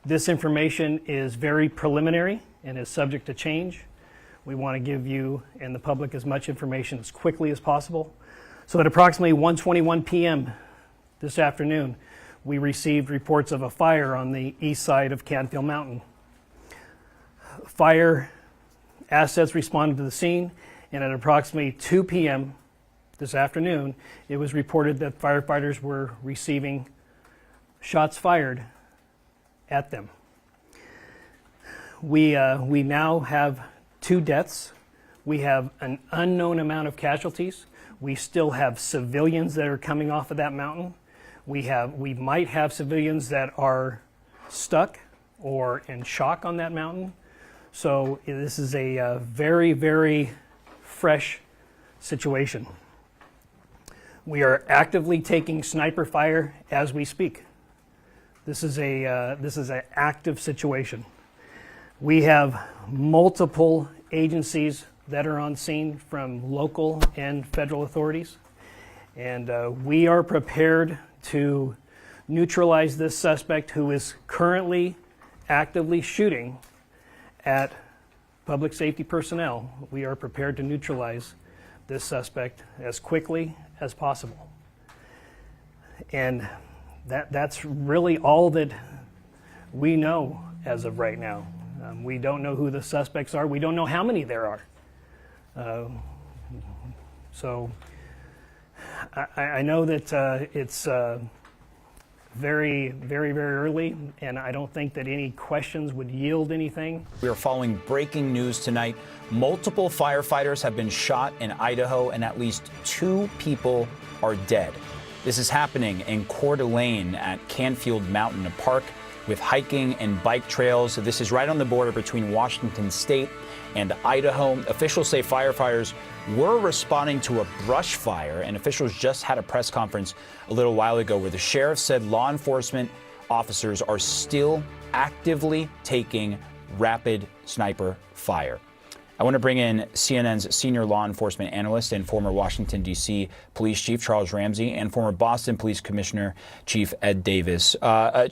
This information is very preliminary and is subject to change. We want to give you and the public as much information as quickly as possible. So at approximately 1:21 p.m. this afternoon, we received reports of a fire on the east side of Canfield Mountain. Fire assets responded to the scene, and at approximately 2 p.m. this afternoon, it was reported that firefighters were receiving shots fired at them. We now have 2 deaths. We have an unknown amount of casualties. We still have civilians that are coming off of that mountain. We might have civilians that are stuck or in shock on that mountain. So this is a very, very fresh situation. We are actively taking sniper fire as we speak. This is an active situation. We have multiple agencies that are on scene from local and federal authorities, and we are prepared to neutralize this suspect who is currently actively shooting at public safety personnel. We are prepared to neutralize this suspect as quickly as possible. And that's really all that we know as of right now. We don't know who the suspects are. We don't know how many there are. So I know that it's very, very, very early, and I don't think that any questions would yield anything. We are following breaking news tonight. Multiple firefighters have been shot in Idaho, and at least 2 people are dead. This is happening in Coeur d'Alene at Canfield Mountain, a park with hiking and bike trails. This is right on the border between Washington State and Idaho. Officials say firefighters were responding to a brush fire, and officials just had a press conference a little while ago where the sheriff said law enforcement officers are still actively taking rapid sniper fire. I want to bring in CNN's senior law enforcement analyst and former Washington, D.C. Police Chief Charles Ramsey and former Boston Police Commissioner Chief Ed Davis.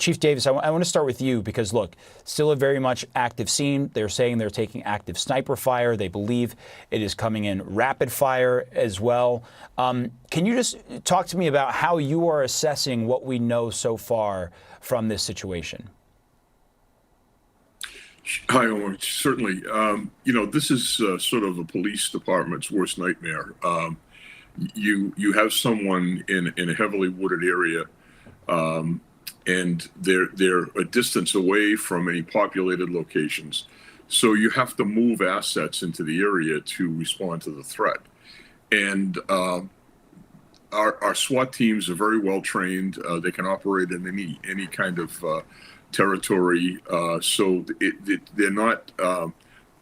Chief Davis, I want to start with you because, look, still a very much active scene. They're saying they're taking active sniper fire. They believe it is coming in rapid fire as well. Can you just talk to me about how you are assessing what we know so far from this situation? Hi, Omar. Certainly. This is sort of a police department's worst nightmare. You have someone in a heavily wooded area, and they're a distance away from any populated locations. So you have to move assets into the area to respond to the threat. And our SWAT teams are very well trained. They can operate in any kind of territory, so they're not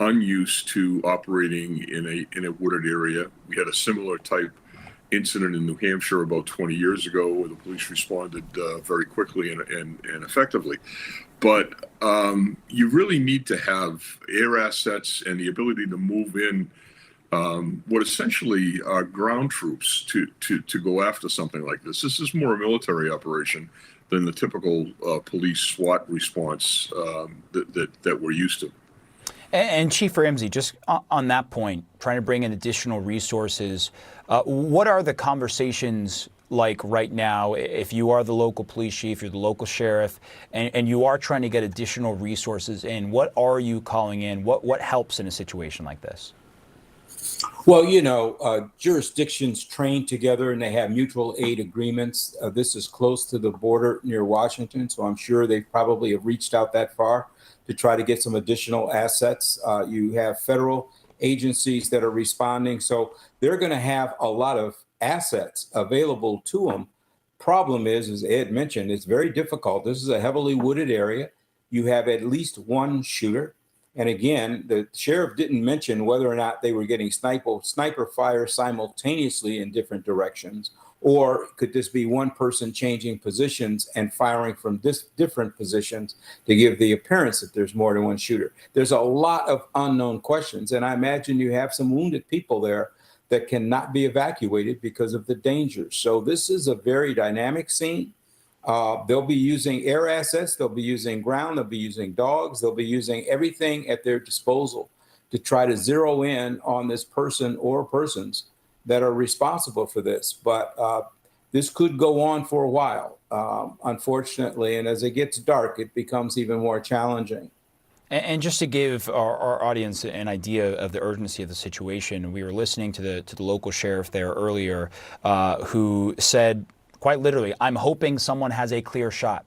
unused to operating in a wooded area. We had a similar type incident in New Hampshire about 20 years ago where the police responded very quickly and effectively. But you really need to have air assets and the ability to move in what essentially are ground troops to go after something like this. This is more a military operation than the typical police SWAT response that we're used to. And Chief Ramsey, just on that point, trying to bring in additional resources, what are the conversations like right now if you are the local police chief, you're the local sheriff, and you are trying to get additional resources in? What are you calling in? What helps in a situation like this? Well, jurisdictions train together and they have mutual aid agreements. This is close to the border near Washington, so I'm sure they probably have reached out that far to try to get some additional assets. You have federal agencies that are responding, so they're going to have a lot of assets available to them. Problem is, as Ed mentioned, it's very difficult. This is a heavily wooded area. You have at least one shooter. And again, the sheriff didn't mention whether or not they were getting sniper fire simultaneously in different directions, or could this be one person changing positions and firing from different positions to give the appearance that there's more than one shooter. There's a lot of unknown questions, and I imagine you have some wounded people there that cannot be evacuated because of the dangers. So this is a very dynamic scene. They'll be using air assets, they'll be using ground, they'll be using dogs, they'll be using everything at their disposal to try to zero in on this person or persons that are responsible for this. But this could go on for a while, unfortunately. And as it gets dark, it becomes even more challenging. And just to give our audience an idea of the urgency of the situation, we were listening to the local sheriff there earlier, who said, quite literally, "I'm hoping someone has a clear shot."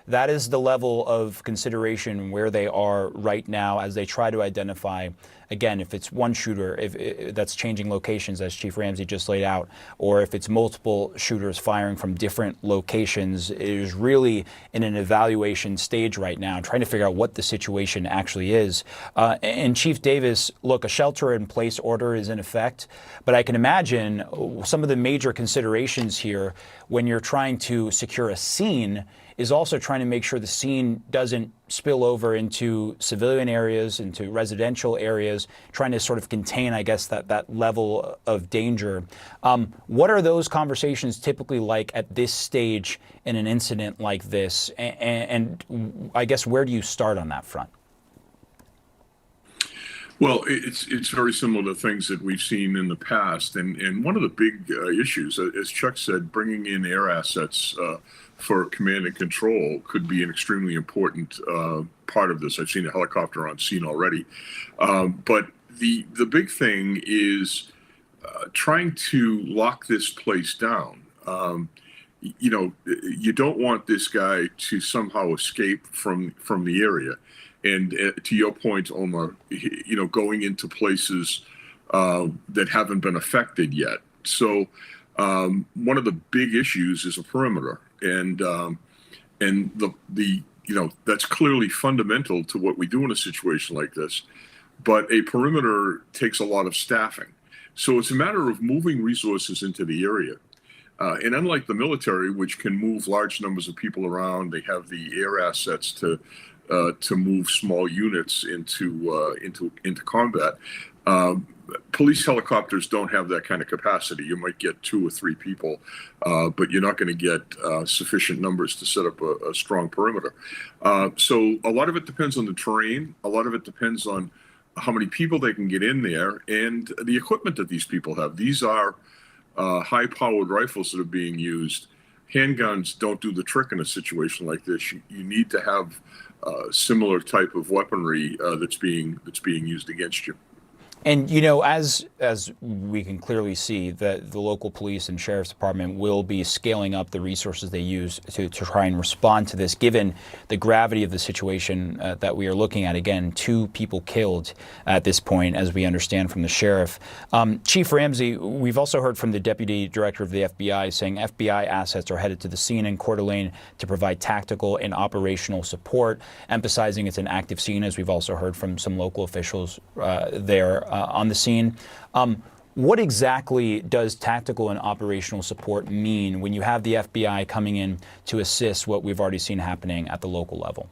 That is the level of consideration where they are right now as they try to identify, again, if it's one shooter if that's changing locations, as Chief Ramsey just laid out, or if it's multiple shooters firing from different locations. It is really in an evaluation stage right now, trying to figure out what the situation actually is. And Chief Davis, look, a shelter-in-place order is in effect, but I can imagine some of the major considerations here when you're trying to secure a scene is also trying to make sure the scene doesn't spill over into civilian areas, into residential areas, trying to sort of contain, I guess, that level of danger. What are those conversations typically like at this stage in an incident like this? And I guess, where do you start on that front? Well, it's very similar to things that we've seen in the past, and one of the big issues, as Chuck said, bringing in air assets for command and control could be an extremely important part of this. I've seen a helicopter on scene already, but the big thing is trying to lock this place down. You don't want this guy to somehow escape from the area. And to your point, Omar, going into places that haven't been affected yet. So one of the big issues is a perimeter, and that's clearly fundamental to what we do in a situation like this. But a perimeter takes a lot of staffing, so it's a matter of moving resources into the area. And unlike the military, which can move large numbers of people around, they have the air assets to move small units into combat. Police helicopters don't have that kind of capacity. You might get 2 or 3 people, but you're not going to get sufficient numbers to set up a strong perimeter. So a lot of it depends on the terrain. A lot of it depends on how many people they can get in there and the equipment that these people have. These are high-powered rifles that are being used. Handguns don't do the trick in a situation like this. You need to have similar type of weaponry that's being used against you. And, as we can clearly see, that the local police and sheriff's department will be scaling up the resources they use to try and respond to this, given the gravity of the situation that we are looking at. Again, 2 people killed at this point, as we understand from the sheriff. Chief Ramsey, we've also heard from the deputy director of the FBI saying FBI assets are headed to the scene in Coeur d'Alene to provide tactical and operational support, emphasizing it's an active scene, as we've also heard from some local officials there on the scene. What exactly does tactical and operational support mean when you have the FBI coming in to assist what we've already seen happening at the local level?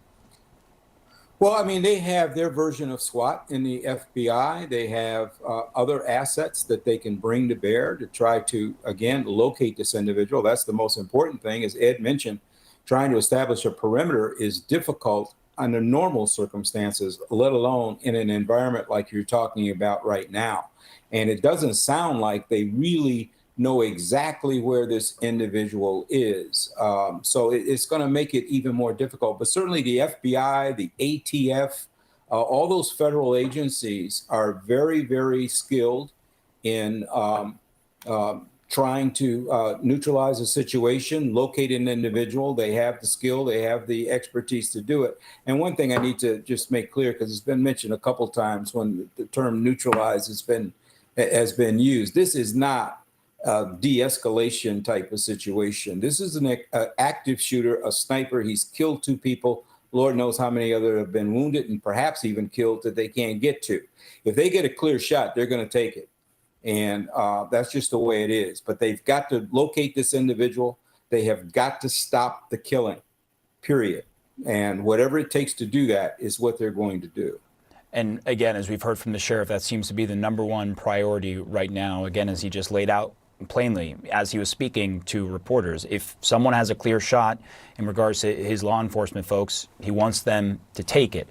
Well, I mean, they have their version of SWAT in the FBI. They have other assets that they can bring to bear to try to, again, locate this individual. That's the most important thing. As Ed mentioned, trying to establish a perimeter is difficult under normal circumstances, let alone in an environment like you're talking about right now. And it doesn't sound like they really know exactly where this individual is. So it's going to make it even more difficult. But certainly the FBI, the ATF, all those federal agencies are very, very skilled in trying to neutralize a situation, locate an individual. They have the skill, they have the expertise to do it. And one thing I need to just make clear, because it's been mentioned a couple times when the term neutralize has been used, this is not a de-escalation type of situation. This is an active shooter, a sniper. He's killed 2 people. Lord knows how many other have been wounded and perhaps even killed that they can't get to. If they get a clear shot, they're going to take it. And that's just the way it is. But they've got to locate this individual. They have got to stop the killing, period. And whatever it takes to do that is what they're going to do. And again, as we've heard from the sheriff, that seems to be the #1 priority right now. Again, as he just laid out plainly as he was speaking to reporters. If someone has a clear shot in regards to his law enforcement folks, he wants them to take it.